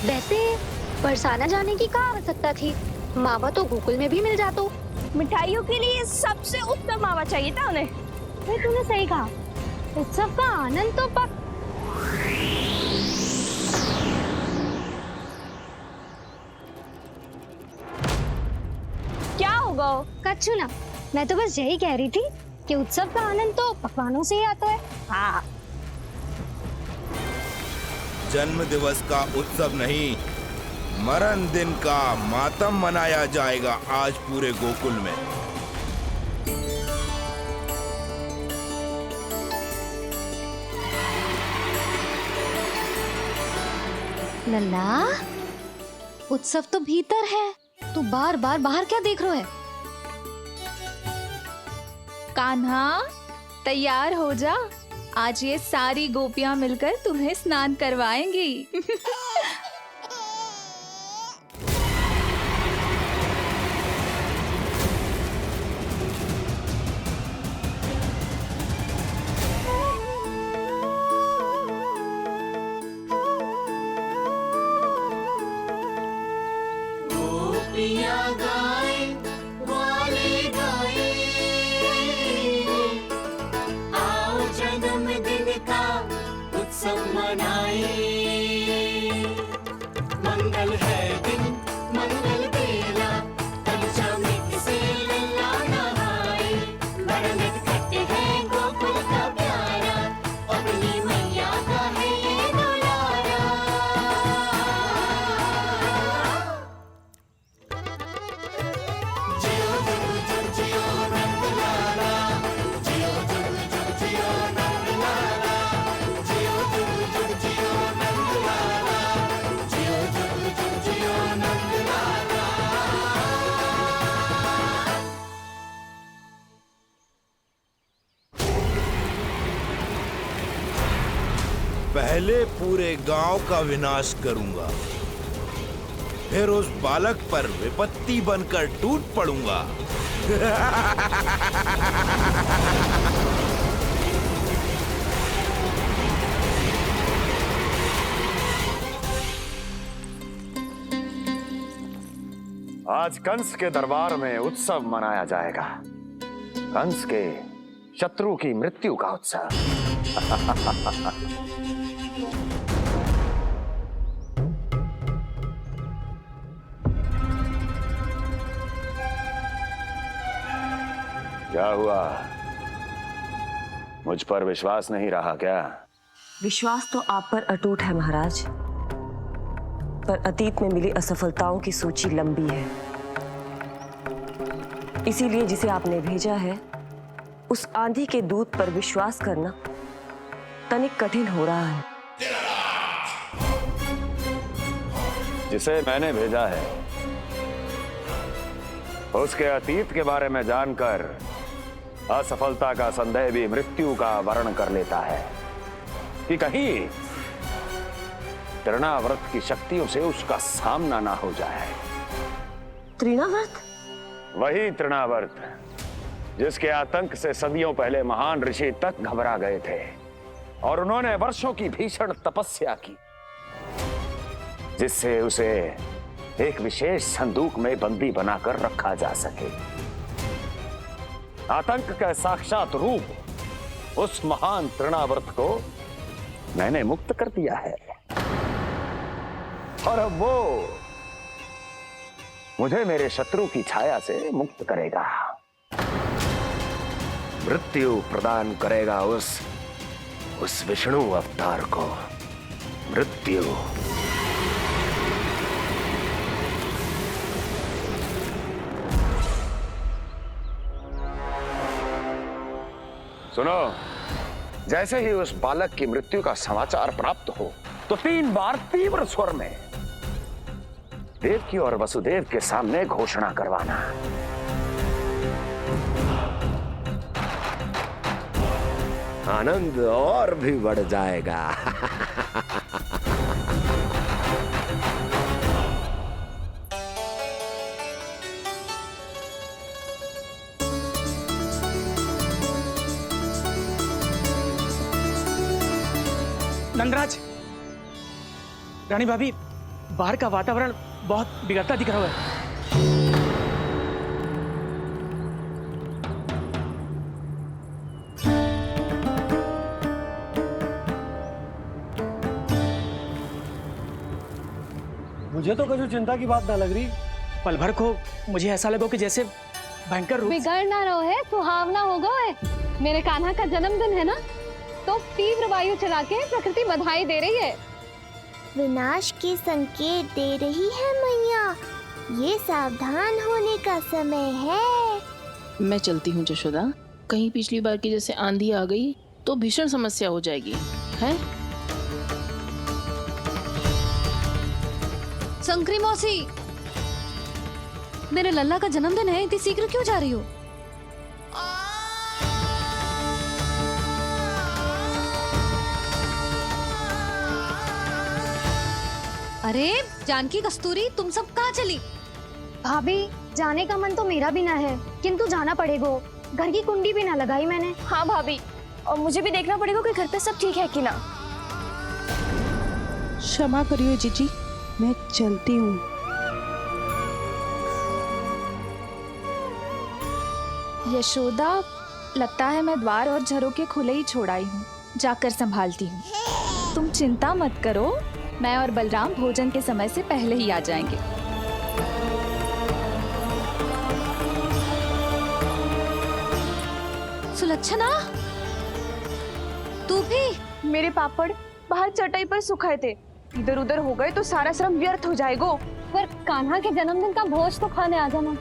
वैसे बरसाना जाने की क्या आवश्यकता थी? मावा तो गोकुल में भी मिल जातो। मिठाइयों के लिए सबसे उत्तम मावा चाहिए था उन्हें। तूने सही कहा। उत्सव का आनंद तो पक। क्या होगा? कच्छू ना, मैं तो बस यही कह रही थी कि उत्सव का आनंद तो पकवानों से ही आता है। हाँ। जन्म दिवस का उत्सव नहीं, मरण दिन का मातम मनाया जाएगा आज पूरे गोकुल में। लल्ला, उत्सव तो भीतर है, तू बार बार बाहर क्या देख रहा है? कान्हा, तैयार हो जा। आज ये सारी गोपियां मिलकर तुम्हें स्नान करवाएंगी। पहले पूरे गांव का विनाश करूंगा, फिर उस बालक पर विपत्ति बनकर टूट पड़ूंगा। आज कंस के दरबार में उत्सव मनाया जाएगा। कंस के शत्रु की मृत्यु का उत्सव। क्या हुआ? मुझ पर विश्वास नहीं रहा क्या? विश्वास तो आप पर अटूट है महाराज, पर अतीत में मिली असफलताओं की सूची लंबी है। इसीलिए जिसे आपने भेजा है उस आंधी के दूत पर विश्वास करना तनिक कठिन हो रहा है। जिसे मैंने भेजा है उसके अतीत के बारे में जानकर असफलता का संदेह भी मृत्यु का वर्ण कर लेता है कि कहीं तृणाव्रत की शक्तियों से उसका सामना ना हो जाए। तृणाव्रत? वही तृणाव्रत जिसके आतंक से सदियों पहले महान ऋषि तक घबरा गए थे और उन्होंने वर्षों की भीषण तपस्या की, जिससे उसे एक विशेष संदूक में बंदी बनाकर रखा जा सके। आतंक का साक्षात रूप उस महान तृणाव्रत को मैंने मुक्त कर दिया है और अब वो मुझे मेरे शत्रु की छाया से मुक्त करेगा, मृत्यु प्रदान करेगा उस विष्णु अवतार को मृत्यु। सुनो, जैसे ही उस बालक की मृत्यु का समाचार प्राप्त हो तो 3 बार तीव्र स्वर में देवकी और वसुदेव के सामने घोषणा करवाना। आनंद और भी बढ़ जाएगा। नंदराज, रानी भाभी, बाहर का वातावरण बहुत बिगड़ता दिख रहा है। मुझे तो कुछ चिंता की बात ना लग रही। पल भर को मुझे ऐसा लगा कि जैसे भयंकर रूप बिगड़ ना रहो है, सुहावना होगा है। मेरे कान्हा का जन्मदिन है ना, तो तीव्र वायु चला के प्रकृति बधाई दे रही है। विनाश के संकेत दे रही है मैया। ये सावधान होने का समय है। मैं चलती हूँ जशोदा, कहीं पिछली बार की जैसे आंधी आ गई तो भीषण समस्या हो जाएगी, है? संकरी मौसी, मेरे लल्ला का जन्मदिन है, इतनी शीघ्र क्यों जा रही हो? अरे जानकी, कस्तूरी, तुम सब कहाँ चली? भाभी, जाने का मन तो मेरा भी ना है, किंतु जाना पड़ेगा। घर की कुंडी भी ना लगाई मैंने। हाँ भाभी, और मुझे भी देखना पड़ेगा कि घर पे सब ठीक है कि ना। क्षमा करिए जीजी, मैं चलती हूँ। यशोदा, लगता है मैं द्वार और झरोके खुले ही छोड़ आई हूँ, जाकर संभालती हूँ। तुम चिंता मत करो, मैं और बलराम भोजन के समय से पहले ही आ जाएंगे। सुलक्षणा, तू भी? मेरे पापड़ बाहर चटाई पर सुखाए थे, इधर उधर हो गए तो सारा श्रम व्यर्थ हो जाएगा। पर कान्हा के जन्मदिन का भोज तो खाने आ जाना।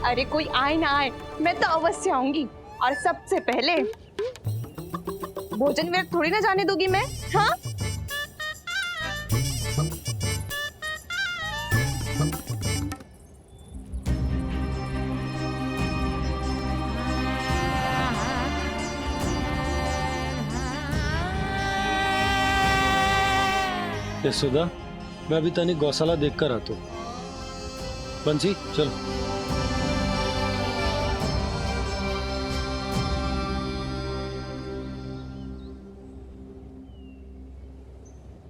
अरे कोई आए ना आए, मैं तो अवश्य आऊंगी, और सबसे पहले भोजन व्यर्थ थोड़ी ना जाने दूंगी मैं। हाँ, यशोदा, मैं अभी तनिक गौशाला देख कर आता हूँ। बंसी, चलो।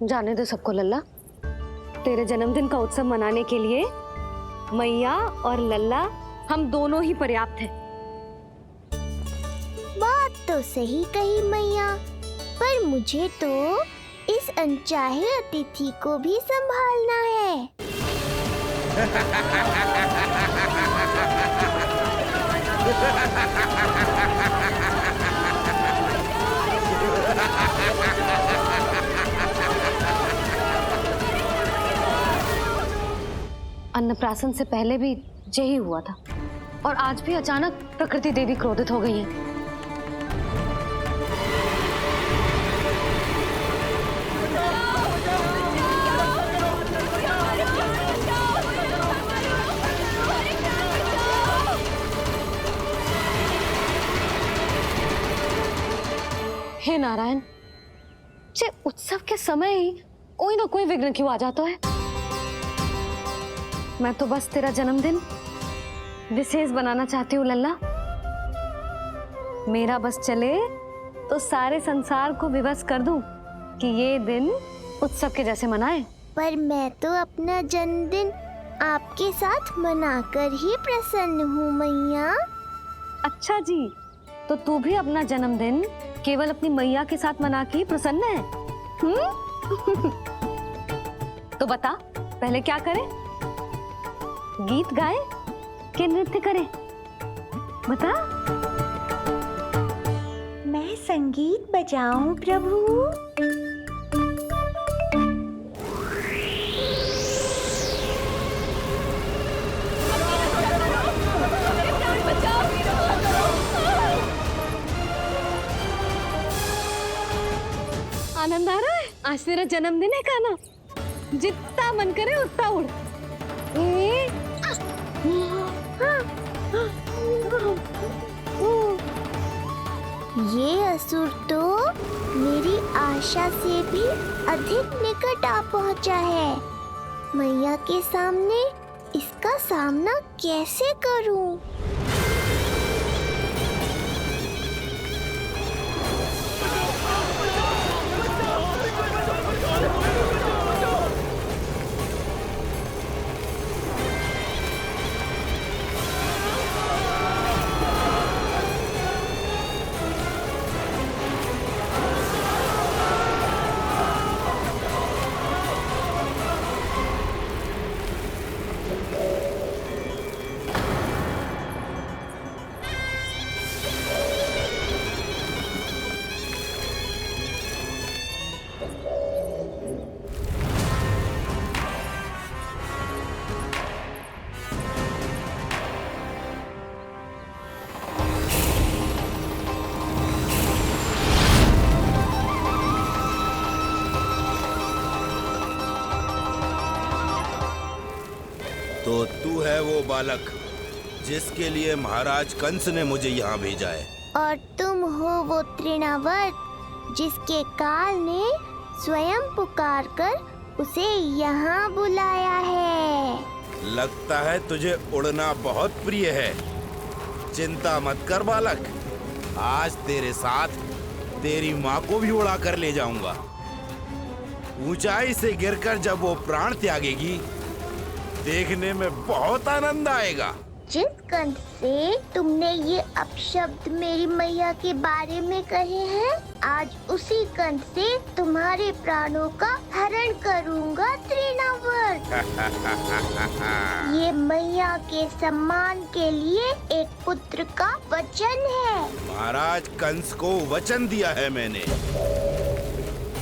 जाने दो सबको लल्ला, तेरे जन्मदिन का उत्सव मनाने के लिए मैया और लल्ला हम दोनों ही पर्याप्त हैं। बात तो सही कही मैया, पर मुझे तो इस अनचाहे अतिथि को भी संभालना है। अन्नप्राशन से पहले भी यही हुआ था, और आज भी अचानक प्रकृति देवी क्रोधित हो गई है। हे नारायण, जे उत्सव के समय ही कोई ना कोई विघ्न क्यों आ जाता है। मैं तो बस तेरा जन्मदिन विशेष बनाना चाहती हूँ लल्ला। मेरा बस चले तो सारे संसार को विवश कर दूं कि ये दिन उत्सव के जैसे मनाए। पर मैं तो अपना जन्मदिन आपके साथ मनाकर ही प्रसन्न हूँ मैया। अच्छा जी, तो तू भी अपना जन्मदिन केवल अपनी मैया के साथ मना के ही प्रसन्न है? तो बता, पहले क्या करें? गीत गाए कि नृत्य करें? बता। मैं संगीत बजाऊं प्रभु? आनंद आ रहा है? आज तेरा जन्मदिन है कान्हा, जितना मन करे उतना उड़। ये असुर तो मेरी आशा से भी अधिक निकट आ पहुंचा है। मैया के सामने इसका सामना कैसे करूं? तो तू है वो बालक जिसके लिए महाराज कंस ने मुझे यहाँ भेजा है। और तुम हो वो तृणावर्त जिसके काल ने स्वयं पुकारकर उसे यहाँ बुलाया है। लगता है तुझे उड़ना बहुत प्रिय है। चिंता मत कर बालक, आज तेरे साथ तेरी माँ को भी उड़ा कर ले जाऊंगा। ऊंचाई से गिरकर जब वो प्राण त्यागेगी, देखने में बहुत आनंद आएगा। जिस कंठ से तुमने ये अपशब्द मेरी मैया के बारे में कहे हैं, आज उसी कंठ से तुम्हारे प्राणों का हरण करूंगा तृणावर्त। ये मैया के सम्मान के लिए एक पुत्र का वचन है। महाराज कंस को वचन दिया है मैंने।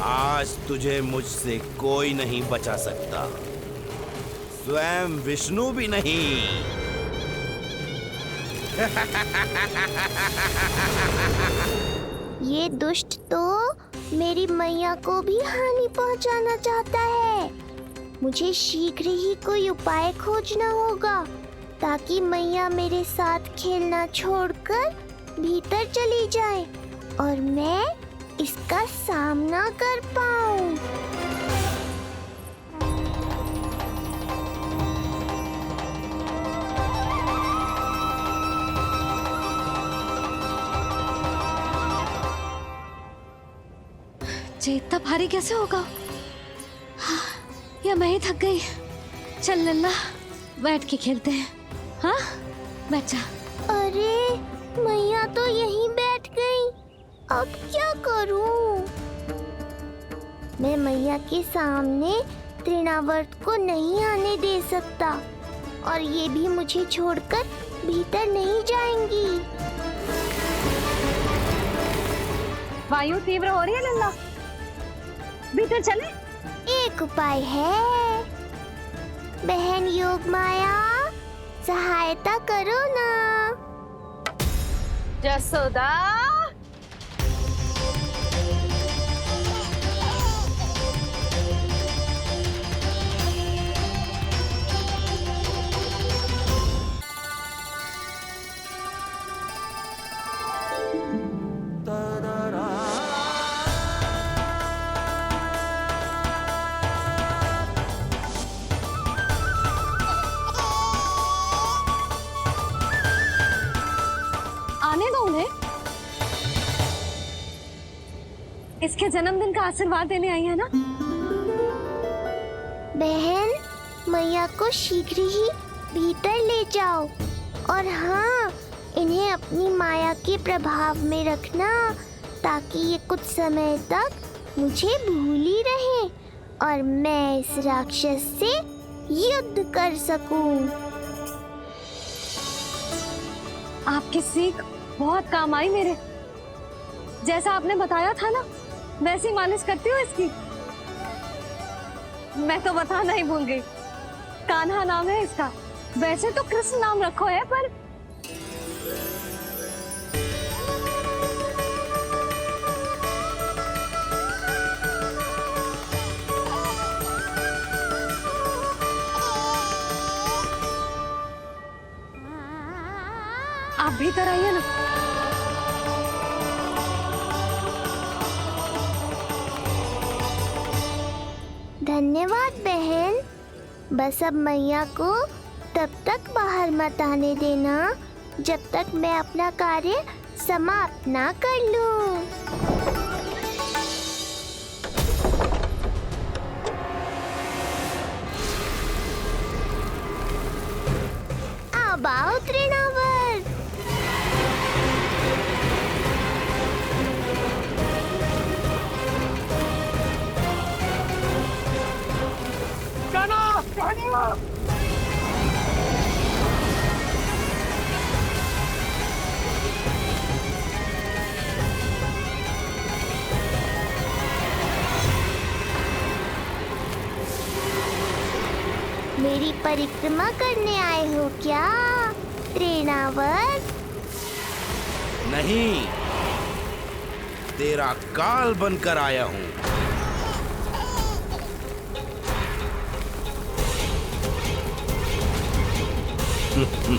आज तुझे मुझसे कोई नहीं बचा सकता, स्वयं विष्णु भी नहीं। ये दुष्ट तो मेरी मैया को भी हानि पहुंचाना चाहता है। मुझे शीघ्र ही कोई उपाय खोजना होगा ताकि मैया मेरे साथ खेलना छोड़कर भीतर चली जाए और मैं इसका सामना कर पाऊं। ये इतना भारी कैसे होगा? हाँ, या मैं ही थक गई। चल लल्ला, बैठ के खेलते हैं। हाँ, बैठ जा। अरे मैया तो यहीं बैठ गई, अब क्या करूं? मैं मैया के सामने तृणावर्त को नहीं आने दे सकता और ये भी मुझे छोड़कर भीतर नहीं जाएंगी। वायु तीव्र हो रही है लल्ला, भीतर चले। एक उपाय है, बहन योग माया, सहायता करो ना। जसोदा, आने दो उन्हें। इसके जन्मदिन का आशीर्वाद देने आई है ना। बहन, मैया को शीघ्र ही भीतर ले जाओ और हाँ, इन्हें अपनी माया के प्रभाव में रखना ताकि ये कुछ समय तक मुझे भूली रहे और मैं इस राक्षस से युद्ध कर सकूं। आपकी सीख बहुत काम आई मेरे। जैसा आपने बताया था ना, वैसी मालिश करती हूँ इसकी। मैं तो बताना ही भूल गई, कान्हा नाम है इसका। वैसे तो कृष्ण नाम रखो है, पर आप भीतर आइए ना। धन्यवाद बहन। बस अब मैया को तब तक बाहर मत आने देना जब तक मैं अपना कार्य समाप्त ना कर लूं। अब आओ तृणावर्त। मेरी परिक्रमा करने आए हो क्या तृणावर्त? नहीं, तेरा काल बनकर आया हूँ। तो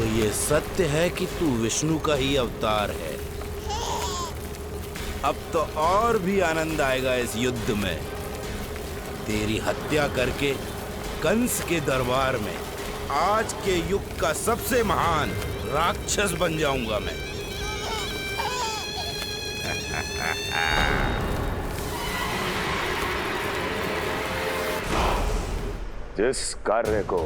ये सत्य है कि तू विष्णु का ही अवतार है। अब तो और भी आनंद आएगा इस युद्ध में। तेरी हत्या करके कंस के दरबार में आज के युग का सबसे महान राक्षस बन जाऊंगा मैं। जिस कार्य को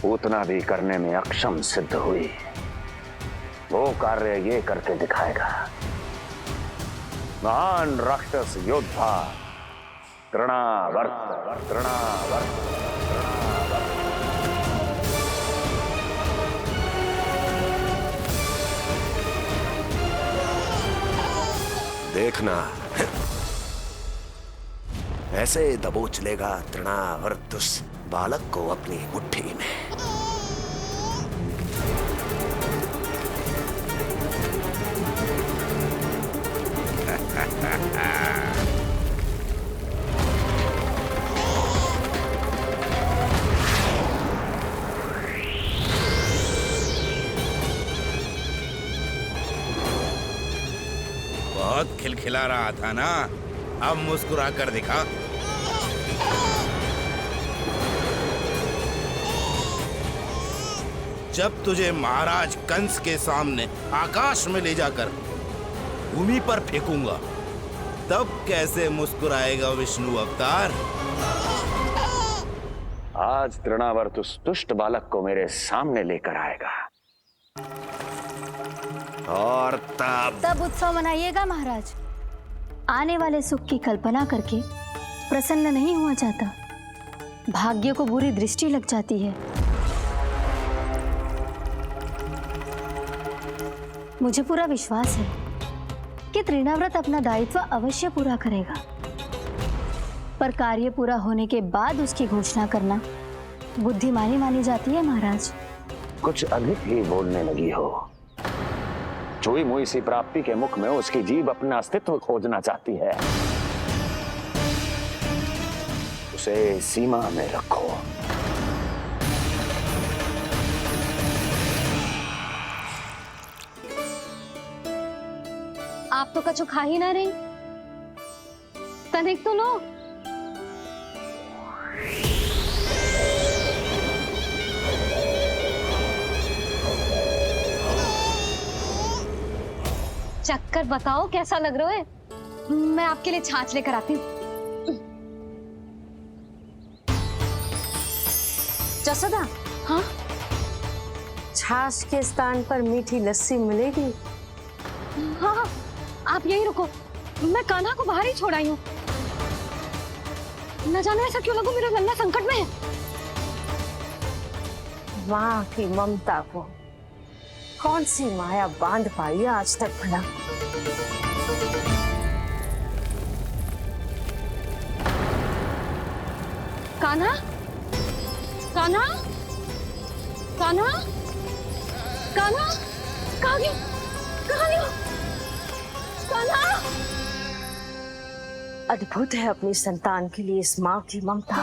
उतना भी करने में अक्षम सिद्ध हुई, वो कार्य ये करके दिखाएगा। महान राक्षस योद्धा तृणावर्त। देखना, ऐसे दबोच लेगा तृणावर्त उस बालक को अपनी मुट्ठी में। बहुत खिलखिला रहा था ना, अब मुस्कुरा कर दिखा। जब तुझे महाराज कंस के सामने आकाश में ले जाकर भूमि पर फेंकूंगा, तब कैसे मुस्कुराएगा विष्णु अवतार? आज तृणावर्त उस दुष्ट बालक को मेरे सामने लेकर आएगा। और तब उत्सव मनाइएगा महाराज। आने वाले सुख की कल्पना करके प्रसन्न नहीं हुआ जाता, भाग्य को बुरी दृष्टि लग जाती है। मुझे पूरा विश्वास है कि तृणाव्रत अपना दायित्व अवश्य पूरा करेगा, पर कार्य पूरा होने के बाद उसकी घोषणा करना बुद्धिमानी मानी जाती है महाराज। कुछ अधिक ही बोलने लगी हो। चुई मुई सी प्राप्ति के मुख में उसकी जीभ अपना अस्तित्व खोजना चाहती है। उसे सीमा में रखो। आप तो कछु खा ही ना रही, तनिक तो लो। चक्कर बताओ कैसा लग रहा है? मैं आपके लिए छाछ लेकर आती हूँ। जसोदा, हाँ, छाछ के स्थान पर मीठी लस्सी मिलेगी। हाँ, आप यही रुको, मैं कान्हा को बाहर ही छोड़ आई हूँ। न जाने ऐसा क्यों लगो मेरा लल्ला संकट में है। माँ की ममता को कौन सी माया बांध पाई है आज तक भला। कान्हा, कान्हा, कान्हा, कान्हा, कहाँ गया? कहाँ गया? कान्हा! अद्भुत है अपनी संतान के लिए इस माँ की ममता।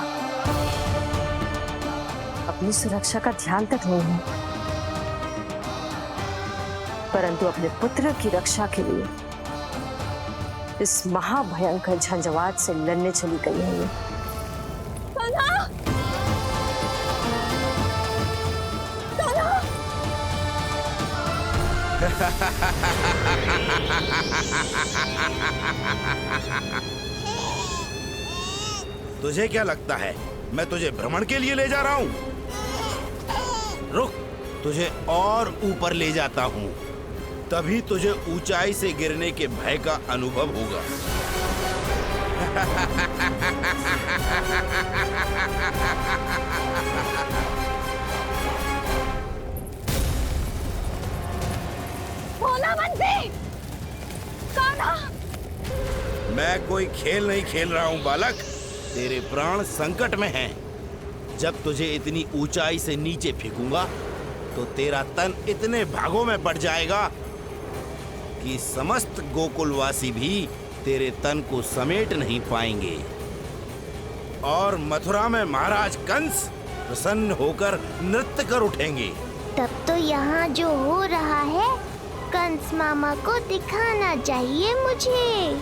अपनी सुरक्षा का ध्यान तक नहीं है, परंतु अपने पुत्र की रक्षा के लिए इस महाभयंकर झंझावात से लड़ने चली गई है। कान्हा! कान्हा! तुझे क्या लगता है मैं तुझे भ्रमण के लिए ले जा रहा हूँ? रुक, तुझे और ऊपर ले जाता हूँ, तभी तुझे ऊंचाई से गिरने के भय का अनुभव होगा। सोना बंसी, कान्हा। मैं कोई खेल नहीं खेल रहा हूँ बालक। तेरे प्राण संकट में हैं। जब तुझे इतनी ऊंचाई से नीचे फेंकूंगा तो तेरा तन इतने भागों में बढ़ जाएगा कि समस्त गोकुलवासी भी तेरे तन को समेट नहीं पाएंगे। और मथुरा में महाराज कंस प्रसन्न होकर नृत्य कर उठेंगे। तब तो यहाँ जो हो रहा है कंस मामा को दिखाना चाहिए मुझे।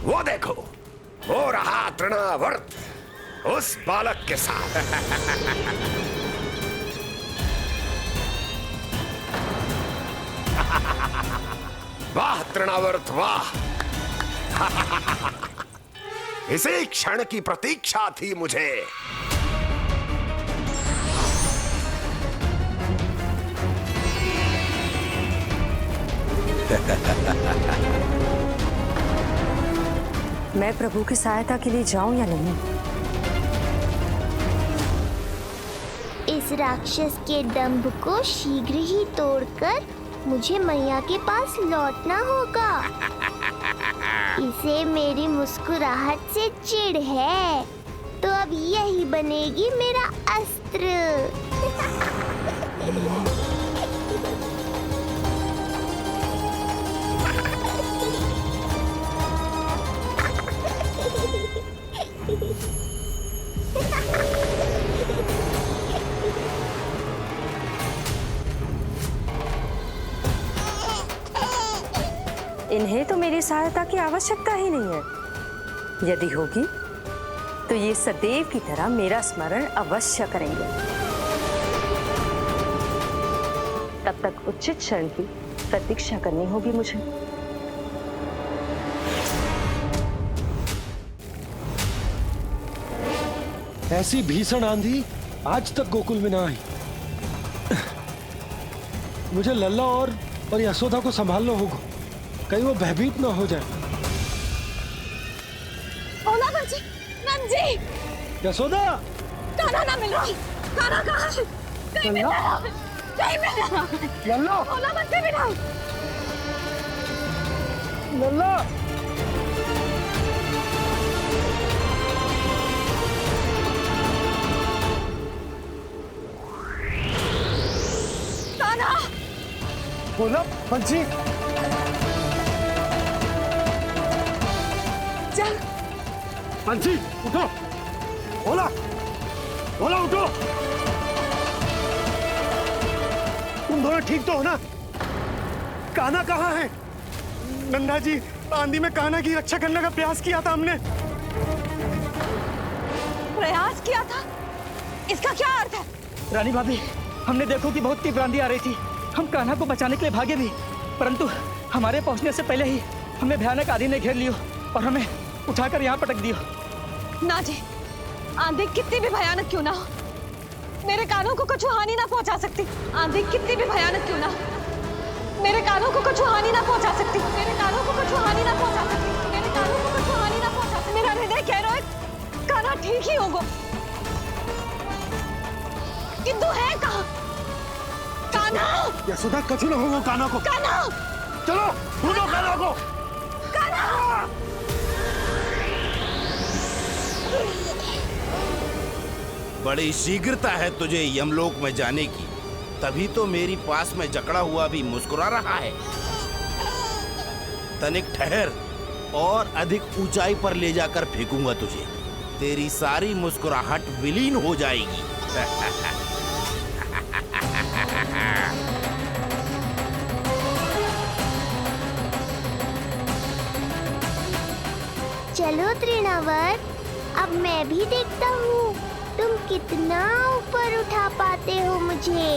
वो देखो, हो रहा तृणावर्त उस बालक के साथ। वाह तृणावर्त वाह। इसी क्षण की प्रतीक्षा थी मुझे। मैं प्रभु की सहायता के लिए जाऊं या नहीं? इस राक्षस के दंभ को शीघ्र ही तोड़कर मुझे मैया के पास लौटना होगा। इसे मेरी मुस्कुराहट से चिढ़ है, तो अब यही बनेगी मेरा अस्त्र। इन्हें तो मेरी सहायता की आवश्यकता ही नहीं है। यदि होगी तो ये सदैव की तरह मेरा स्मरण अवश्य करेंगे। तब तक उचित क्षण की प्रतीक्षा करनी होगी मुझे। ऐसी भीषण आंधी आज तक गोकुल में ना आई। मुझे लल्ला और यशोदा को संभालना होगा, कहीं वो भयभीत ना हो जाए। ओला बंसी, नंजी। यशोदा, कान्हा ना मिल रहा। कान्हा कहाँ है? कहीं मिल रहा है? कहीं मिल रहा है? लल्ला, ओला बंसी मिला। लल्ला। कान्हा। ओला बंसी। चल। बंसी, उठो। ओला, ओला उठो। तुम दोनों ठीक तो हो ना? कान्हा कहाँ है? नंदा जी, आंधी में कान्हा की रक्षा करने का प्रयास किया था हमने। प्रयास किया था? इसका क्या अर्थ है? रानी भाभी, हमने देखो कि बहुत तीव्र आंधी आ रही थी। हम कान्हा को बचाने के लिए भागे भी, परंतु हमारे पहुंचने से पहले ही हमें भयानक आंधी ने घेर लियो और हमें उठाकर यहाँ पटक दियो। ना जी, आंधी कितनी भी भयानक क्यों ना हो, मेरे कानों को कुछ हानि ना पहुंचा सकती। आंधी कितनी भी भयानक क्यों ना हो, मेरे कानों को कुछ हानि ना पहुंचा सकती। मेरे कानों को कुछ हानि ना पहुंचा सकती। मेरे कानों को कुछ हानि ना पहुंचा सकती। मेरा हृदय कह रहा है कान्हा ठीक ही होगा, किंतु है कहाँ? कान्हा। यशोदा, कछु ना होगा कान्हा को। कान्हा, चलो ढूंढो कान्हा को। कान्हा। बड़ी शीघ्रता है तुझे यमलोक में जाने की, तभी तो मेरी पास में जकड़ा हुआ भी मुस्कुरा रहा है। तनिक ठहर, और अधिक ऊंचाई पर ले जाकर फेंकूंगा तुझे। तेरी सारी मुस्कुराहट विलीन हो जाएगी। चलो तृणावर्त, अब मैं भी देखता हूँ तुम कितना ऊपर उठा पाते हो मुझे।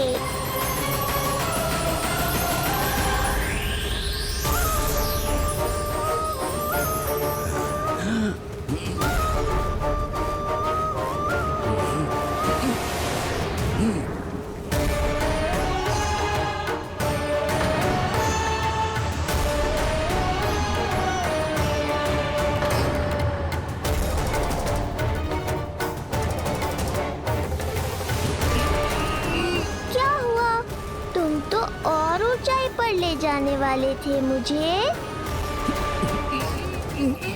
बुलाने वाले थे मुझे?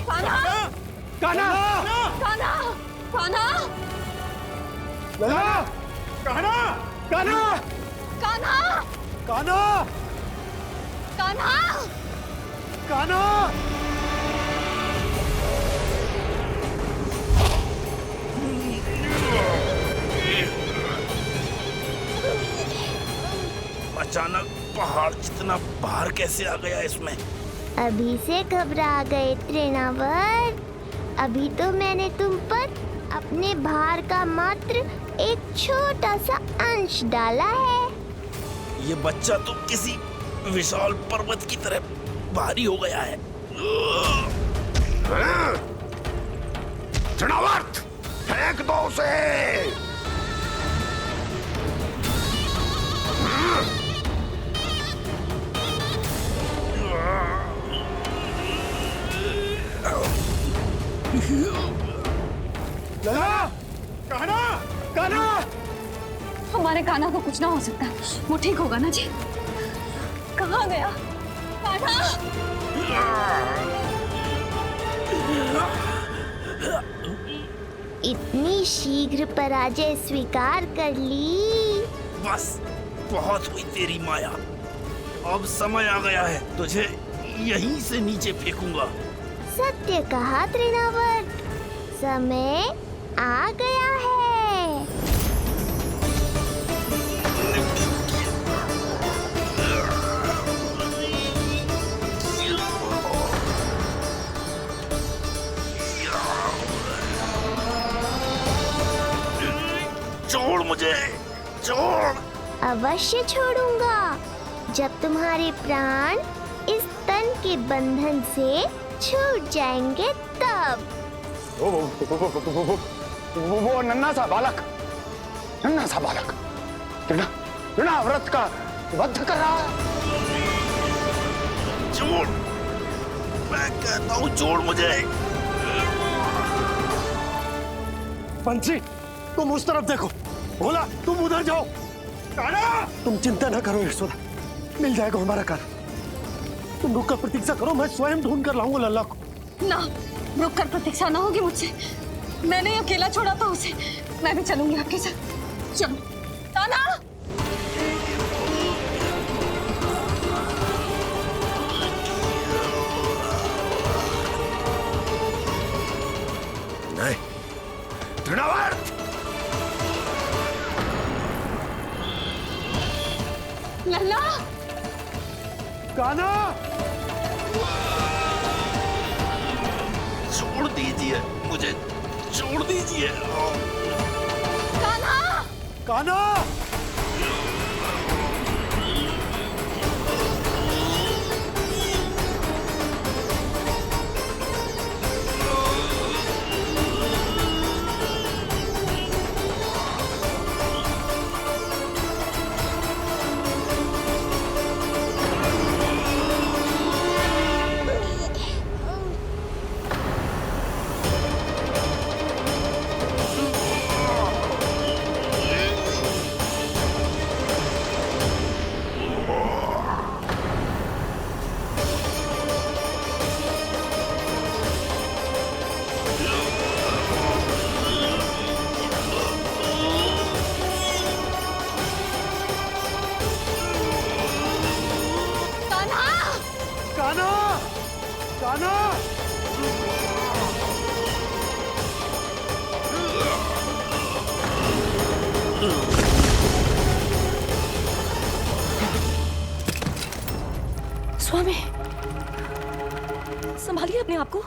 कान्हा! कान्हा! कान्हा! कान्हा! लला! कान्हा! कान्हा! कान्हा! कान्हा! कान्हा! कान्हा! अचानक पहाड़ जितना भार कैसे आ गया इसमें? अभी से घबरा गए तृणावर्त? अभी तो मैंने तुम पर अपने भार का मात्र एक छोटा सा अंश डाला है। ये बच्चा तो किसी विशाल पर्वत की तरह भारी हो गया है। तृणावर्त, फेंक दो उसे। लला! कान्हा! कान्हा! हमारे कान्हा को कुछ ना हो सकता, वो ठीक होगा ना जी? कहाँ गया कान्हा? इतनी शीघ्र पराजय स्वीकार कर ली? बस बहुत हुई तेरी माया। अब समय आ गया है, तुझे यहीं से नीचे फेंकूंगा। सत्य कहा तृणावर्त, समय आ गया है। छोड़ मुझे, छोड़। अवश्य छोड़ूंगा, जब तुम्हारे प्राण इस तन के बंधन से छूट जाएंगे तब। वो नन्हा सा बालक तृणाव्रत का वध कर रहा है। छोड़, मैं कहता हूँ छोड़ मुझे। बंसी, तुम उस तरफ देखो। भोला, तुम उधर जाओ। कान्हा! तुम चिंता न करो यशोदा, मिल जाएगा हमारा कान्हा। तुम रुक कर प्रतीक्षा करो, मैं स्वयं ढूंढ कर लाऊंगा लल्ला को। ना, रुक कर प्रतीक्षा ना होगी मुझसे। मैंने अकेला छोड़ा था उसे, मैं भी चलूंगी आपके साथ। चलो कान्हा! नहीं, तृणावर्त! लल्ला! कान्हा! छोड़ दीजिए मुझे, छोड़ दीजिए। कान्हा! कान्हा! स्वामी, संभालिए अपने आप को।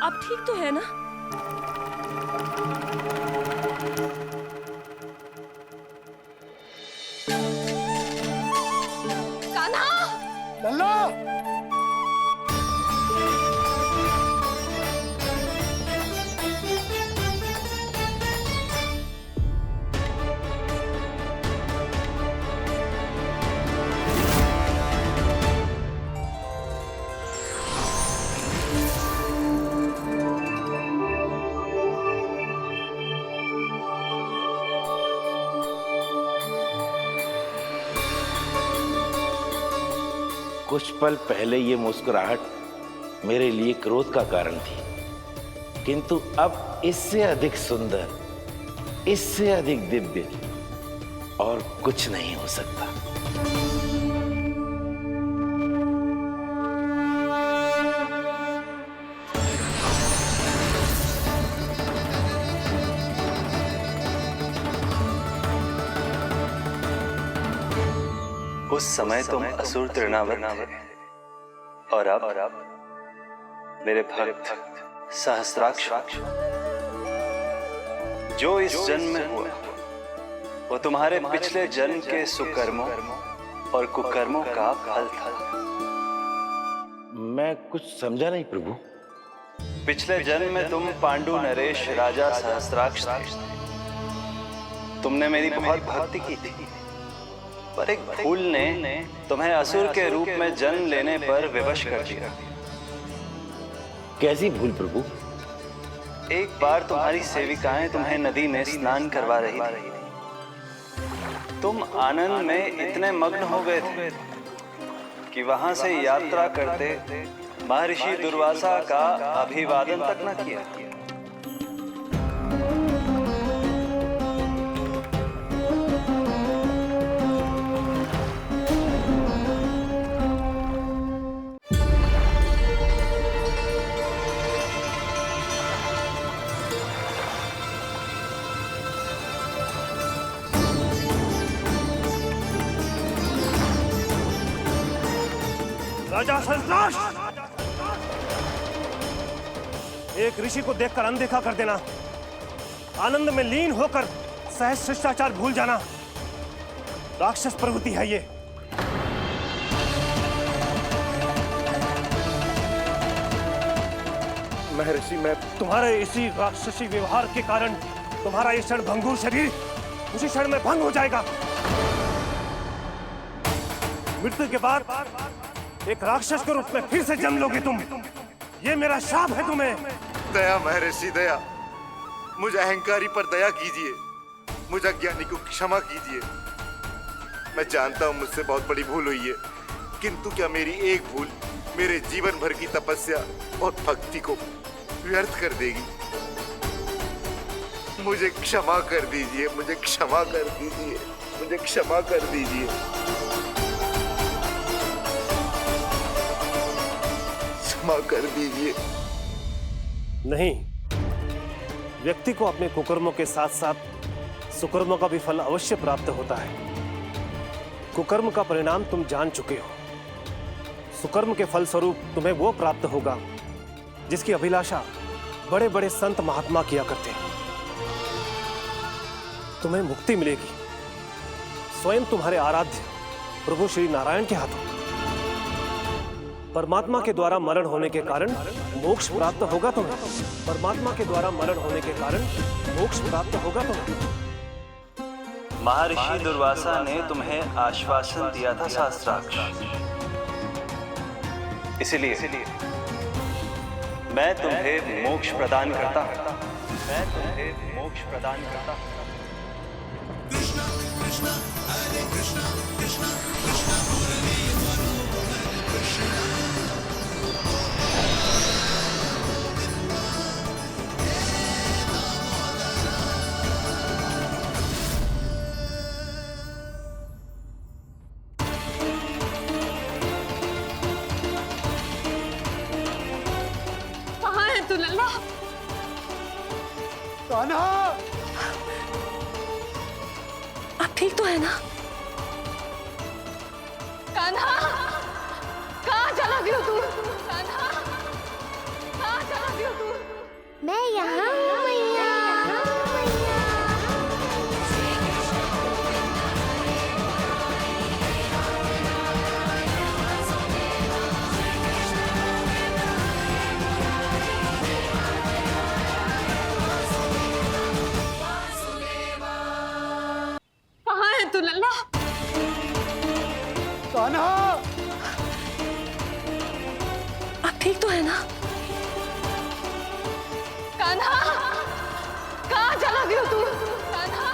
आप ठीक तो है ना? कान्हा! लल्ला! कुछ पल पहले ये मुस्कुराहट मेरे लिए क्रोध का कारण थी, किंतु अब इससे अधिक सुंदर, इससे अधिक दिव्य और कुछ नहीं हो सकता। उस समय तुम असुर तृणावर्त थे और अब मेरे भक्त सहस्राक्ष। जो इस जन्म में हुआ वो तुम्हारे पिछले जन्म के सुकर्मों और कुकर्मों का फल था। मैं कुछ समझा नहीं प्रभु। पिछले जन्म में तुम पांडु नरेश राजा सहस्राक्ष थे। तुमने मेरी बहुत भक्ति की थी, पर एक भूल ने तुम्हें असुर के रूप में जन्म लेने पर विवश कर दिया। कैसी भूल प्रभु? एक बार तुम्हारी सेविकाएं तुम्हें नदी में स्नान करवा रही थी। तुम आनंद में इतने मग्न हो गए थे कि वहां से यात्रा करते महर्षि दुर्वासा का अभिवादन तक न किया। राजा सहस्राक्ष, एक ऋषि को देखकर अनदेखा कर देना, आनंद में लीन होकर सहज शिष्टाचार भूल जाना, राक्षस प्रवृत्ति है ये। महर्षि, मैं तुम्हारे इसी राक्षसी व्यवहार के कारण तुम्हारा ये क्षण भंगुर शरीर उसी क्षण में भंग हो जाएगा। मृत्यु के बाद एक राक्षस के रूप में फिर से जन्म लोगे तुम। ये मेरा शाप है तुम्हें। दया महर्षि दया, मुझे अहंकारी पर दया कीजिए, मुझे अज्ञानी को क्षमा कीजिए। मैं जानता हूँ मुझसे बहुत बड़ी भूल हुई है, किंतु क्या मेरी एक भूल मेरे जीवन भर की तपस्या और भक्ति को व्यर्थ कर देगी? मुझे क्षमा कर दीजिए, मुझे क्षमा कर दीजिए, मुझे क्षमा कर दीजिए। क्षमा कर दीजिए। नहीं, व्यक्ति को अपने कुकर्मों के साथ साथ सुकर्मों का भी फल अवश्य प्राप्त होता है। कुकर्म का परिणाम तुम जान चुके हो। सुकर्म के फल स्वरूप तुम्हें वो प्राप्त होगा जिसकी अभिलाषा बड़े बड़े संत महात्मा किया करते हैं। तुम्हें मुक्ति मिलेगी स्वयं तुम्हारे आराध्य प्रभु श्री नारायण के हाथों। परमात्मा के द्वारा मरण होने के कारण मोक्ष प्राप्त होगा तुम्हें। परमात्मा के द्वारा मरण होने के कारण मोक्ष प्राप्त होगा तुम्हें। महर्षि दुर्वासा ने तुम्हें आश्वासन दिया था सहस्राक्ष, इसलिए मैं तुम्हें मोक्ष प्रदान करता हूं। मैं तुम्हें मोक्ष प्रदान करता हूं। कृष्णा कृष्णा हरे कृष्णा कृष्णा कृष्णा मुरली मनोहर कृष्णा। कहाँ है तू लल्ला? कान्हा, आप ठीक तो है ना? कान्हा, कहाँ चला गया तू? कान्हा, कहाँ चला गया तू? मैं यहाँ हूँ मैया। कहाँ है तू लल्ला? कान्हा, आप ठीक तो है ना? कान्हा, कहाँ चला गया तू? कान्हा,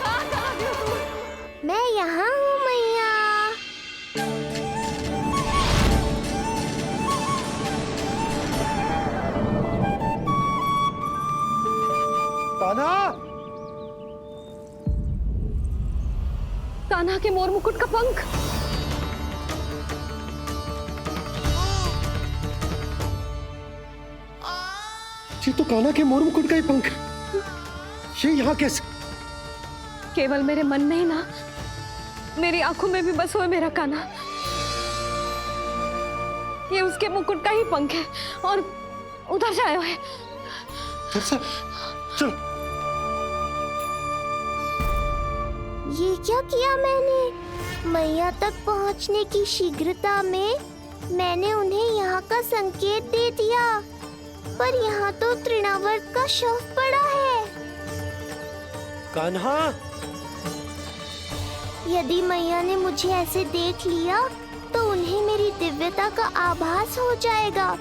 कहाँ चला गया तू? मैं यहाँ हूँ मैया। कान्हा के मोर मुकुट का पंख। ये तो कान्हा के मोर मुकुट का ही पंख है। ये यहाँ कैसे? केवल मेरे मन में ही ना, मेरी आंखों में भी बस हुए मेरा कान्हा। ये उसके मुकुट का ही पंख है और उधर से आए हुए। चलो। ये क्या किया मैंने? मैया तक पहुंचने की शीघ्रता में मैंने उन्हें यहाँ का संकेत दे दिया, पर यहाँ तो तृणावर्त का शव पड़ा है। कान्हा, यदि मैया ने मुझे ऐसे देख लिया तो उन्हें मेरी दिव्यता का आभास हो जाएगा।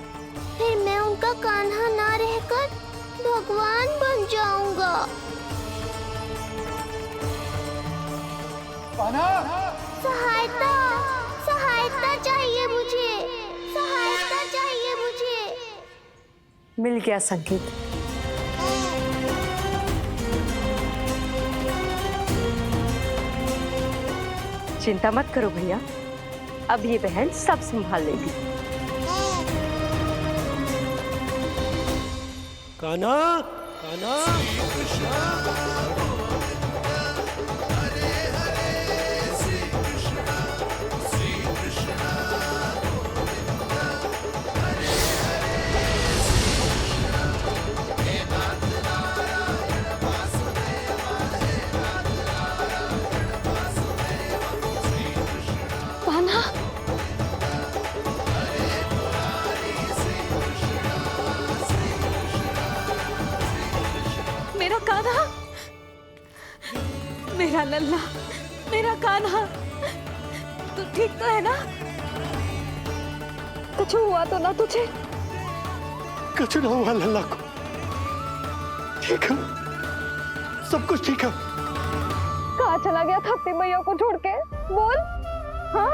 फिर मैं उनका कान्हा ना रहकर भगवान बन जाऊंगा। सहायता, सहायता चाहिए मुझे, सहायता चाहिए मुझे। मिल गया संकेत। चिंता मत करो भैया, अब ये बहन सब संभाल लेगी। कान्हा, कान्हा। कान्हा, मेरा कान्हा, मेरा लल्ला, मेरा कान्हा, तू ठीक तो है ना? कुछ हुआ तो ना तुझे? कुछ ना हुआ लल्ला को। ठीक है, सब कुछ ठीक है। कहाँ चला गया था अपनी मैया को छोड़ के? बोल। हाँ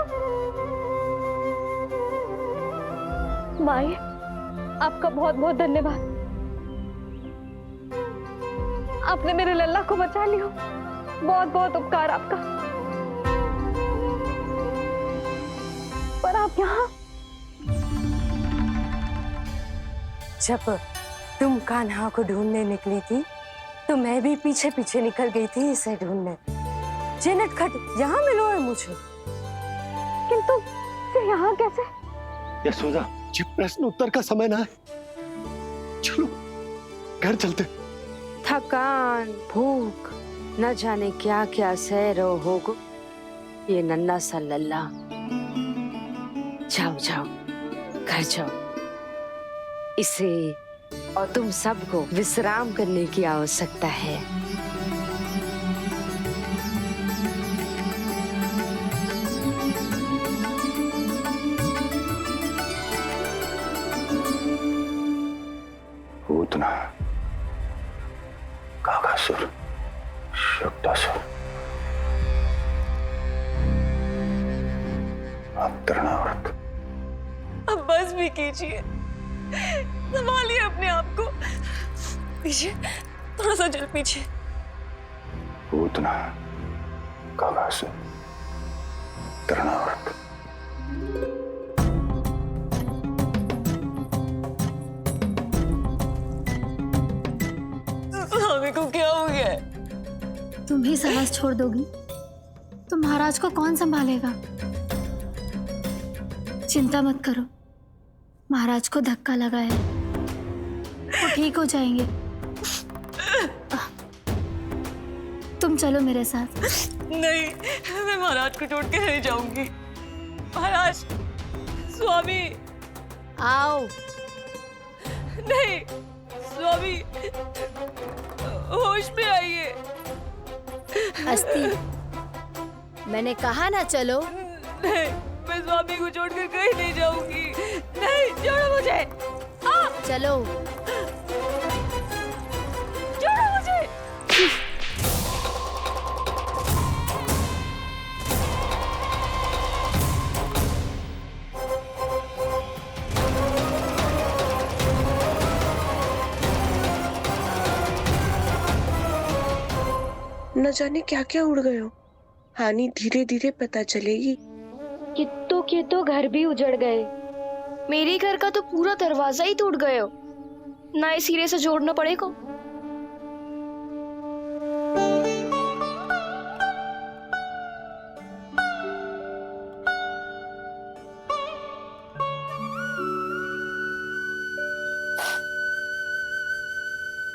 माई, आपका बहुत बहुत धन्यवाद। आपने मेरे लल्ला को बचा लिया। बहुत बहुत उपकार आपका। पर आप यहाँ? जब तुम कान्हा को ढूंढने निकली थी तो मैं भी पीछे पीछे निकल गई थी इसे ढूंढने। जे नटखट, यहाँ मिलो है मुझे। किंतु फिर यहाँ कैसे? यशोदा, जी प्रश्न उत्तर का समय ना है। चलो घर चलते। थकान, भूख, न जाने क्या क्या सह रहो होगो ये नन्ना सा लल्ला। जाओ जाओ, घर जाओ। इसे और तुम सबको विश्राम करने की आवश्यकता है। पूतना, काकासुर, शुक्तासुर, अब तृणावर्त। अब बस भी कीजिए, संभालिए अपने आप को। पीछे, थोड़ा सा जल पीछे। पूतना, काकासुर, तृणावर्त। को क्या हो गया? तुम ही साहस छोड़ दोगी तो महाराज को कौन संभालेगा? चिंता मत करो, महाराज को धक्का लगा है, वो ठीक हो जाएंगे। तुम चलो मेरे साथ। नहीं, मैं महाराज को छोड़ के नहीं जाऊंगी। महाराज, स्वामी, आओ। नहीं, स्वामी, होश में आइए। अस्ती, मैंने कहा ना चलो। नहीं, मैं स्वामी को छोड़कर कहीं नहीं जाऊंगी। नहीं, छोड़ो मुझे। चलो, छोड़ो मुझे। न जाने क्या क्या उड़ गए हो। हानि धीरे धीरे पता चलेगी। कित्तों के तो घर भी उजड़ गए। मेरे घर का तो पूरा दरवाजा ही टूट गया, नए सिरे से जोड़ना पड़ेगा।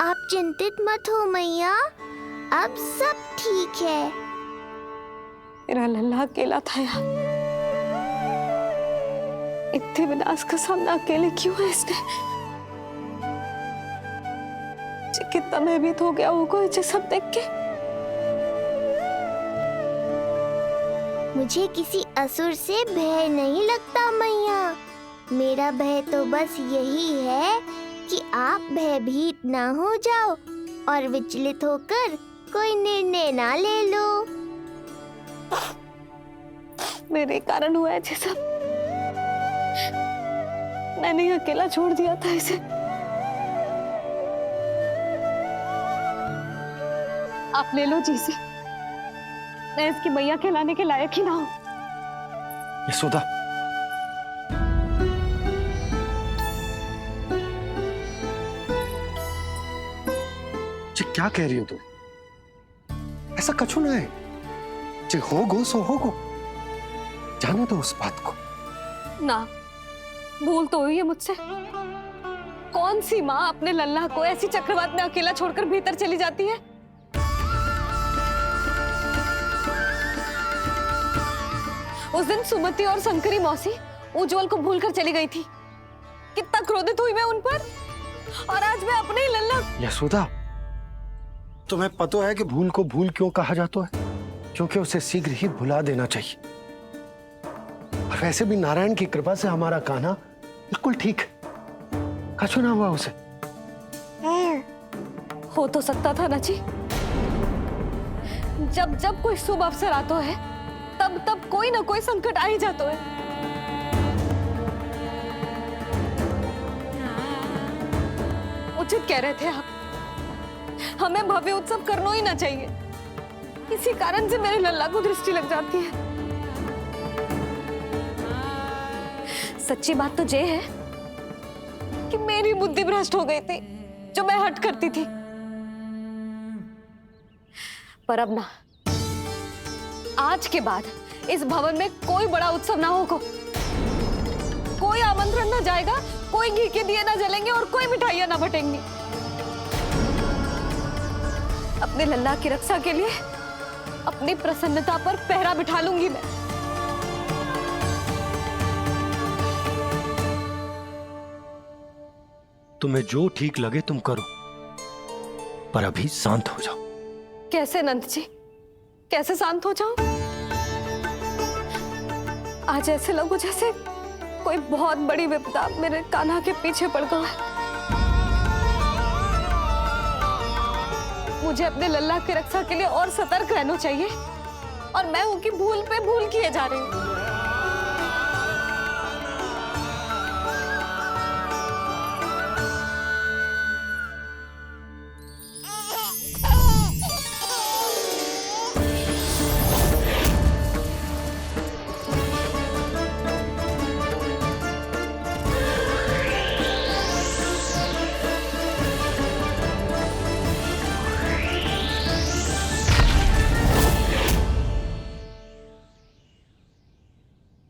आप चिंतित मत हो मैया, अब सब ठीक है। मेरा लल्ला अकेला था यार। इतने विनाश का सामना अकेले क्यों है इसने? कितना भयभीत हो गया होगा इसे सब देख के। मुझे किसी असुर से भय नहीं लगता मैया। मेरा भय तो बस यही है कि आप भयभीत ना हो जाओ और विचलित होकर कोई निर्णय ना ले लो। मेरे कारण हुआ है ये सब। मैंने ही अकेला छोड़ दिया था इसे। आप ले लो जी से, मैं इसकी मैया कहलाने के लायक ही ना हूं। यशोदा, क्या कह रही हो तुम? ऐसा कछु ना है। जे होगो सो होगो, जाने दो उस बात को। ना, भूल तो हुई है मुझसे। कौन सी माँ अपने लल्ला को ऐसी चक्रवात में अकेला छोड़कर भीतर चली जाती है? उस दिन सुमति और शंकरी मौसी उज्जवल को भूलकर चली गई थी। कितना क्रोधित हुई मैं उन पर, और आज मैं अपने ही लल्ला। यशोदा, तुम्हें पता है कि भूल को भूल क्यों कहा जाता है? क्योंकि उसे शीघ्र ही भुला देना चाहिए। और वैसे भी नारायण की कृपा से हमारा कान्हा बिल्कुल ठीक है, कछु ना हुआ उसे। हो तो सकता था ना जी। जब जब कोई शुभ अवसर आता है, तब तब कोई ना कोई संकट आ ही जाता है। उचित कह रहे थे आप, हमें भव्य उत्सव करना ही ना चाहिए। इसी कारण से मेरे लल्ला को दृष्टि लग जाती है। सच्ची बात तो ये है कि मेरी बुद्धि भ्रष्ट हो गई थी, जो मैं हट करती थी। पर अब ना, आज के बाद इस भवन में कोई बड़ा उत्सव ना होगा। कोई आमंत्रण ना जाएगा, कोई घी के दिए ना जलेंगे और कोई मिठाइयां ना बटेंगी। अपने लल्ला की रक्षा के लिए अपनी प्रसन्नता पर पहरा बिठा लूंगी मैं। तुम्हें जो ठीक लगे तुम करो, पर अभी शांत हो जाओ। कैसे नंद जी, कैसे शांत हो जाऊं? आज ऐसे लगो जैसे कोई बहुत बड़ी विपदा मेरे कान्हा के पीछे पड़ गया है। मुझे अपने लल्ला की रक्षा के लिए और सतर्क रहना चाहिए, और मैं उनकी भूल पे भूल किए जा रही हूँ।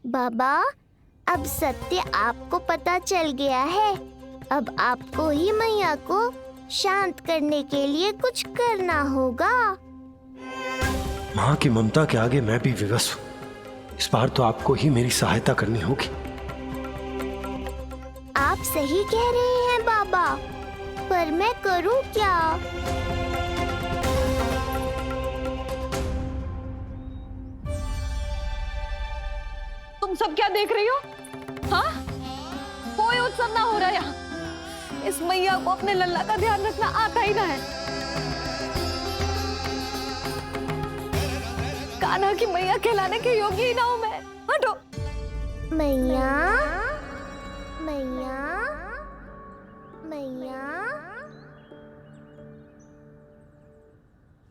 बाबा, अब सत्य आपको पता चल गया है। अब आपको ही मैया को शांत करने के लिए कुछ करना होगा। माँ की ममता के आगे मैं भी विवश हूँ। इस बार तो आपको ही मेरी सहायता करनी होगी। आप सही कह रहे हैं बाबा, पर मैं करूँ क्या? तुम सब क्या देख रही हो? हाँ, कोई उत्सव ना हो रहा यहाँ। इस मैया को अपने लल्ला का ध्यान रखना आता ही ना है। कान्हा की मैया कहलाने के योग्य ही ना हूं मैं। हटो। मैया, मैया, मैया।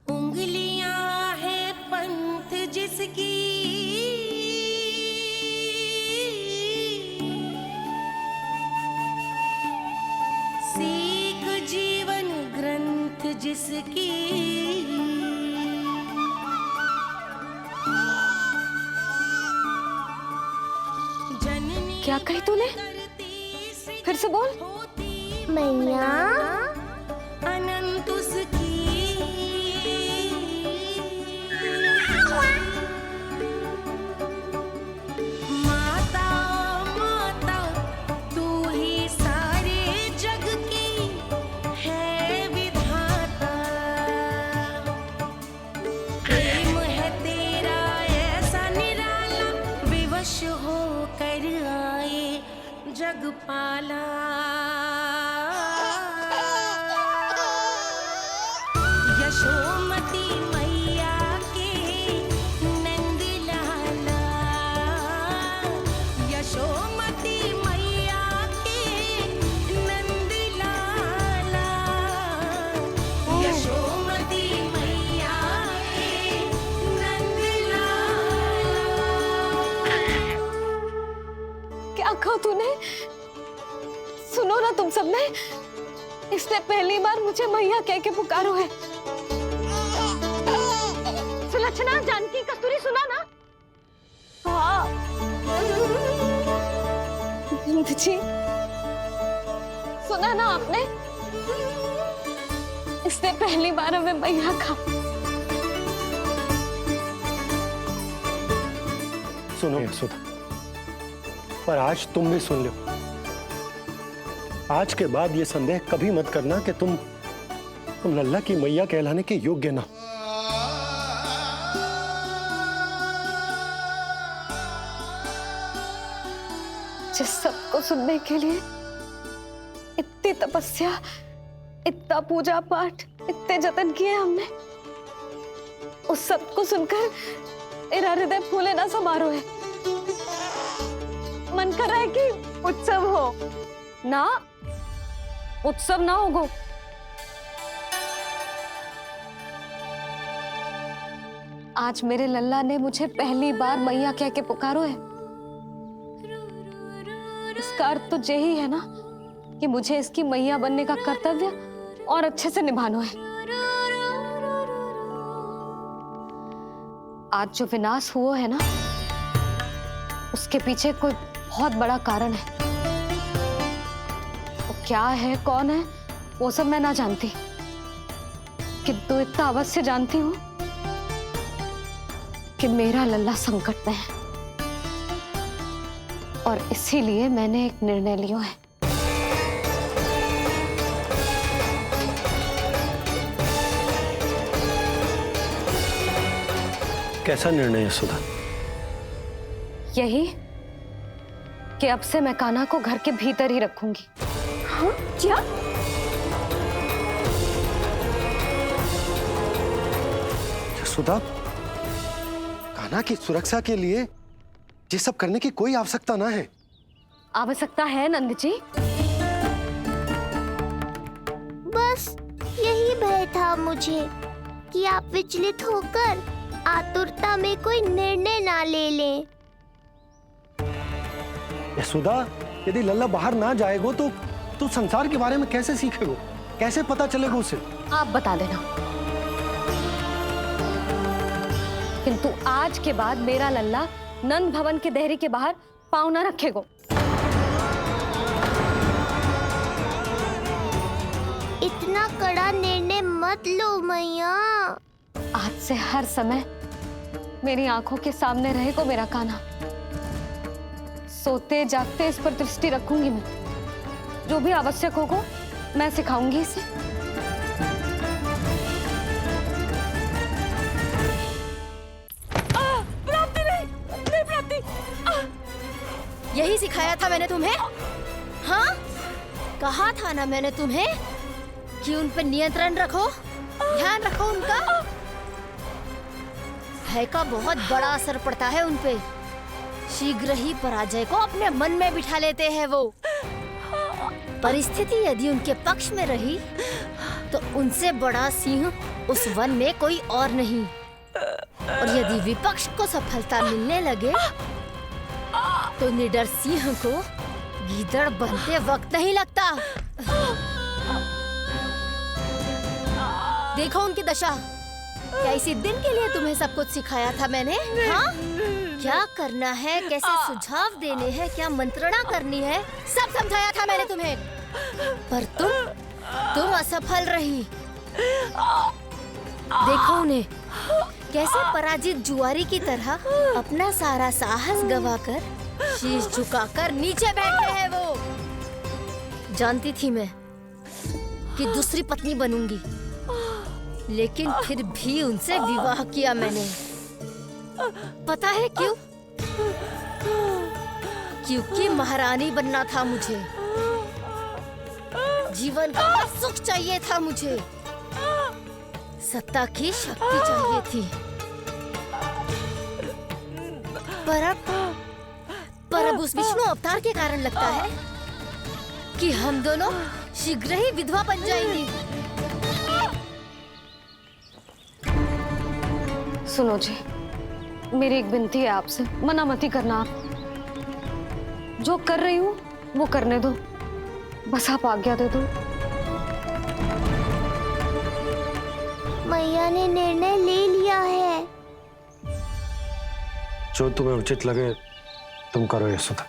उंगलियां है पंथ जिस क्या कही तूने? फिर से बोल। मैया अनंत उसकी माता माता तू ही सारे जग की है विधाता। प्रेम है तेरा ऐसा निराला विवश हो कर आए जग पाला। यशोमती मैया के नंद लाला। यशोमती मैया के नंद लाला। यशोमती मैया के नंद लाला। क्या कहा तूने? सुनो ना तुम सबने, इसने पहली बार मुझे मैया कह के पुकारो है। सुलक्षणा, जानकी, कस्तूरी, सुना ना? हाँ जी, सुना ना आपने? इसने पहली बार हमें मैया कहा। सुनो यशोदा, पर आज तुम भी सुन लो। आज के बाद ये संदेह कभी मत करना कि तुम लल्ला की मैया कहलाने के योग्य ना। जिस सबको सुनने के लिए इतनी तपस्या, इतना पूजा पाठ, इतने जतन किए हमने, उस सब को सुनकर मेरा हृदय फूले ना समारोह है। मन कर रहा है कि उत्सव हो ना, उत्सव ना होगो। आज मेरे लल्ला ने मुझे पहली बार मैया कह के पुकारो है। इसका अर्थ तो यही है ना कि मुझे इसकी मैया बनने का कर्तव्य और अच्छे से निभाना है। आज जो विनाश हुआ है ना, उसके पीछे कोई बहुत बड़ा कारण है। वो क्या है, कौन है, वो सब मैं ना जानती, किंतु इतना अवश्य जानती हूँ कि मेरा लल्ला संकट में है, और इसीलिए मैंने एक निर्णय लिया है। कैसा निर्णय है सुधा? यही कि अब से मैं कान्हा को घर के भीतर ही रखूंगी। हाँ? क्या? सुधा, कान्हा की सुरक्षा के लिए ये सब करने की कोई आवश्यकता ना है। आवश्यकता है नंद जी। बस यही भय था मुझे कि आप विचलित होकर आतुरता में कोई निर्णय ना ले लें। यशोदा, यदि लल्ला बाहर ना जाएगो तो संसार के बारे में कैसे सीखेगो, कैसे पता चलेगा उसे? आप बता देना। किंतु आज के बाद मेरा लल्ला नंद भवन के देहरी के बाहर पाँव न रखेगो। इतना कड़ा निर्णय मत लो मैया। आज से हर समय मेरी आंखों के सामने रहेगा मेरा कान्हा। सोते जागते इस पर दृष्टि रखूंगी मैं। जो भी आवश्यक होगा मैं सिखाऊंगी इसे। प्राप्ति नहीं प्राप्ति। यही सिखाया था मैंने तुम्हें? हाँ, कहा था ना मैंने तुम्हें कि उन पर नियंत्रण रखो, ध्यान रखो उनका। भय का बहुत बड़ा असर पड़ता है उन पे। शीघ्र ही पराजय को अपने मन में बिठा लेते हैं वो। परिस्थिति यदि उनके पक्ष में रही तो उनसे बड़ा सिंह उस वन में कोई और नहीं। और यदि विपक्ष को सफलता मिलने लगे तो निडर सिंह को गीदड़ बनते वक्त नहीं लगता। देखो उनकी दशा। क्या इसी दिन के लिए तुम्हें सब कुछ सिखाया था मैंने? हाँ? क्या करना है, कैसे सुझाव देने हैं, क्या मंत्रणा करनी है, सब समझाया था मैंने तुम्हें। पर तुम असफल रही। देखो उन्हें, कैसे पराजित जुआरी की तरह अपना सारा साहस गवाकर, शीश झुकाकर नीचे बैठे हैं वो। जानती थी मैं कि दूसरी पत्नी बनूंगी, लेकिन फिर भी उनसे विवाह किया मैंने। पता है क्यों? क्योंकि महारानी बनना था मुझे, जीवन का सुख चाहिए था मुझे, सत्ता की शक्ति चाहिए थी। पर अब उस विष्णु अवतार के कारण लगता है कि हम दोनों शीघ्र ही विधवा बन जाएंगी। सुनो जी, मेरी एक विनती है आपसे, मना मत ही करना। आप जो कर रही हूँ वो करने दो, बस आप आज्ञा दे दो। मैया ने निर्णय ले लिया है। जो तुम्हें उचित लगे तुम करो यशोदा।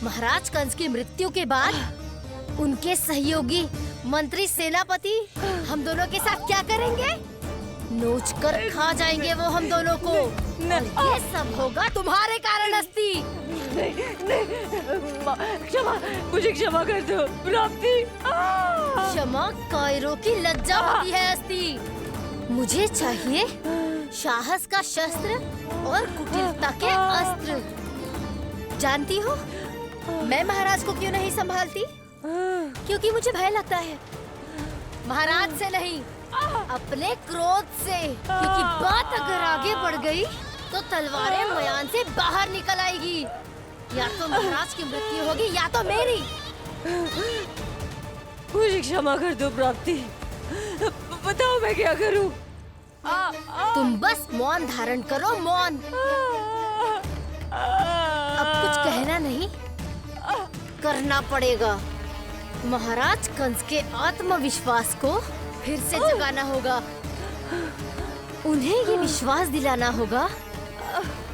महाराज कंस की मृत्यु के बाद उनके सहयोगी मंत्री सेनापति हम दोनों के साथ क्या करेंगे? नोच कर खा जाएंगे वो हम दोनों को। और ये सब होगा तुम्हारे कारण अस्ति। क्षमा, मुझे क्षमा कर दो प्राप्ति। क्षमा कायरों की लज्जा होती है अस्ति। मुझे चाहिए साहस का शस्त्र और कुटिलता के अस्त्र। जानती हो मैं महाराज को क्यों नहीं संभालती? क्योंकि मुझे भय लगता है, महाराज से नहीं, अपने क्रोध से। क्योंकि बात अगर आगे बढ़ गई तो तलवारें मयान से बाहर निकल आएगी। या तो महाराज की मृत्यु होगी या तो मेरी। मुझे क्षमा कर दो प्राप्ति, बताओ मैं क्या करूं? तुम बस मौन धारण करो, मौन। अब कुछ कहना नहीं, करना पड़ेगा। महाराज कंस के आत्मविश्वास को फिर से जगाना होगा। उन्हें ये विश्वास दिलाना होगा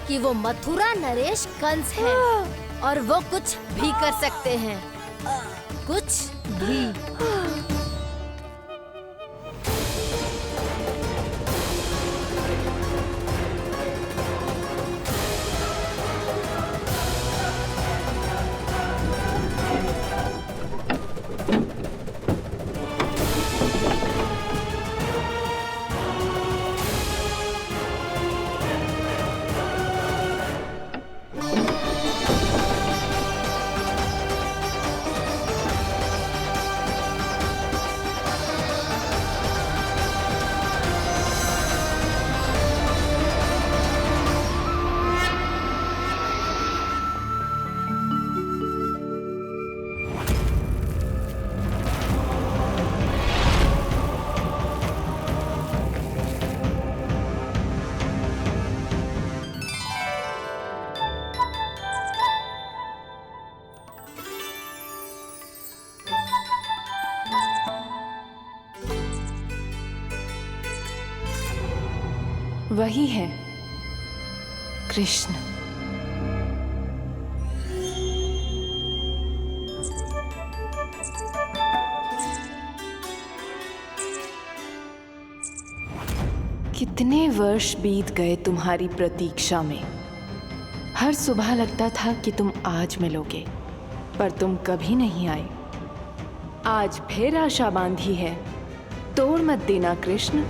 कि वो मथुरा नरेश कंस है और वो कुछ भी कर सकते हैं, कुछ भी। वही है कृष्ण। कितने वर्ष बीत गए तुम्हारी प्रतीक्षा में। हर सुबह लगता था कि तुम आज मिलोगे, पर तुम कभी नहीं आए। आज फिर आशा बांधी है, तोड़ मत देना कृष्ण।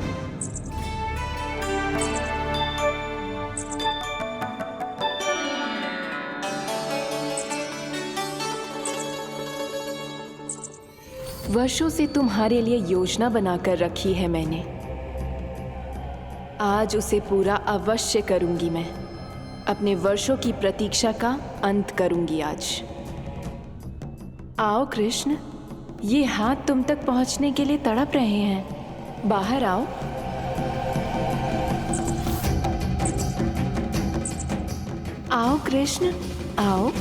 वर्षों से तुम्हारे लिए योजना बनाकर रखी है मैंने। आज उसे पूरा अवश्य करूंगी मैं। अपने वर्षों की प्रतीक्षा का अंत करूंगी आज। आओ कृष्ण, ये हाथ तुम तक पहुंचने के लिए तड़प रहे हैं। बाहर आओ। आओ कृष्ण, आओ।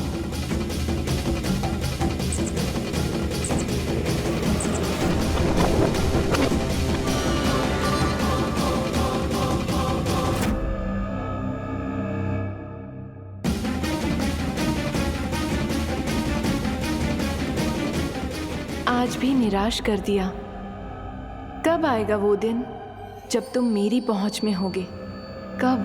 आज भी निराश कर दिया। कब आएगा वो दिन जब तुम मेरी पहुंच में होगे? कब?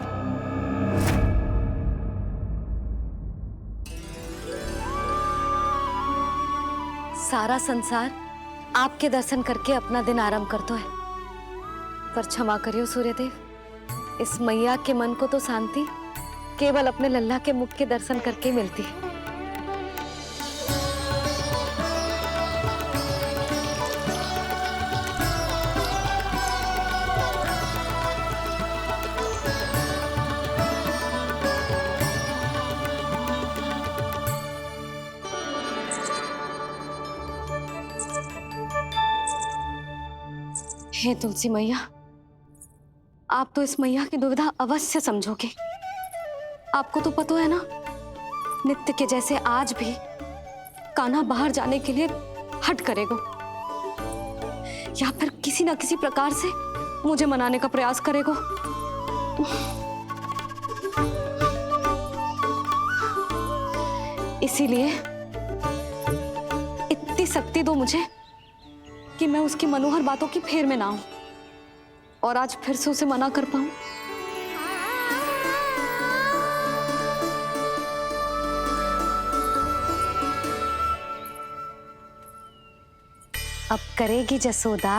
सारा संसार आपके दर्शन करके अपना दिन आराम करता है, पर क्षमा करियो सूर्यदेव, इस मैया के मन को तो शांति केवल अपने लल्ला के मुख के दर्शन करके मिलती है। हे तुलसी मैया, आप तो इस मैया की दुविधा अवश्य समझोगे। आपको तो पता है ना, नित्य के जैसे आज भी कान्हा बाहर जाने के लिए हट करेगा, या फिर किसी ना किसी प्रकार से मुझे मनाने का प्रयास करेगा। इसीलिए इतनी शक्ति दो मुझे कि मैं उसकी मनोहर बातों की फेर में ना हूं और आज फिर से उसे मना कर पाऊं। अब करेगी जसोदा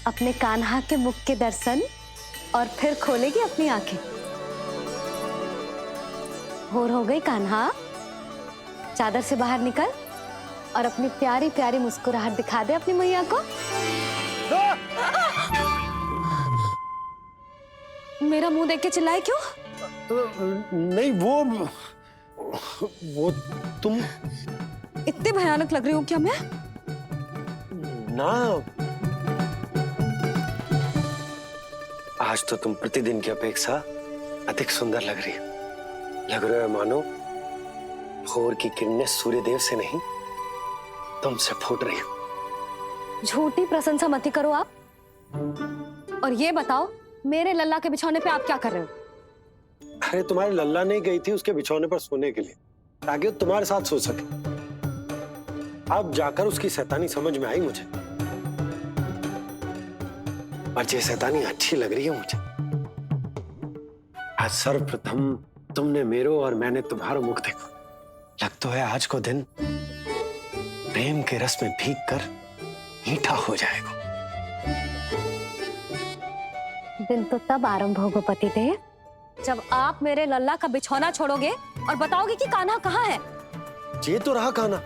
अपने कान्हा के मुख के दर्शन और फिर खोलेगी अपनी आंखें। भोर हो गई कान्हा, चादर से बाहर निकल और अपनी प्यारी प्यारी मुस्कुराहट दिखा दे अपनी मैया को। मेरा मुंह देख के चिल्लाए क्यों? नहीं, वो तुम इतने भयानक लग रही हूँ क्या मैं? ना, आज तो तुम प्रतिदिन की अपेक्षा अधिक सुंदर लग रही हो। लग रहा है मानो भोर की किरणें सूर्यदेव से नहीं तुमसे फूट रही हो। झूठी प्रशंसा मत करो आप। और ये बताओ, मेरे लल्ला के बिछौने पे आप क्या कर रहे हो? अरे तुम्हारे लल्ला नहीं गई थी उसके बिछौने पर सोने के लिए, ताकि वो तुम्हारे साथ सो सके। अब जाकर उसकी शैतानी समझ में आई मुझे, और ये शैतानी अच्छी लग रही है मुझे। आज सर्वप्रथम तुमने मेरो और मैंने तुम्हारा मुख देखा। लग तो है आज को दिन प्रेम के रस में भीग कर मीठा हो जाएगा। दिन तो तब आरंभ होगा पतिदेव, जब आप मेरे लल्ला का बिछौना छोड़ोगे और बताओगे कि कान्हा कहाँ है। ये तो रहा कान्हा,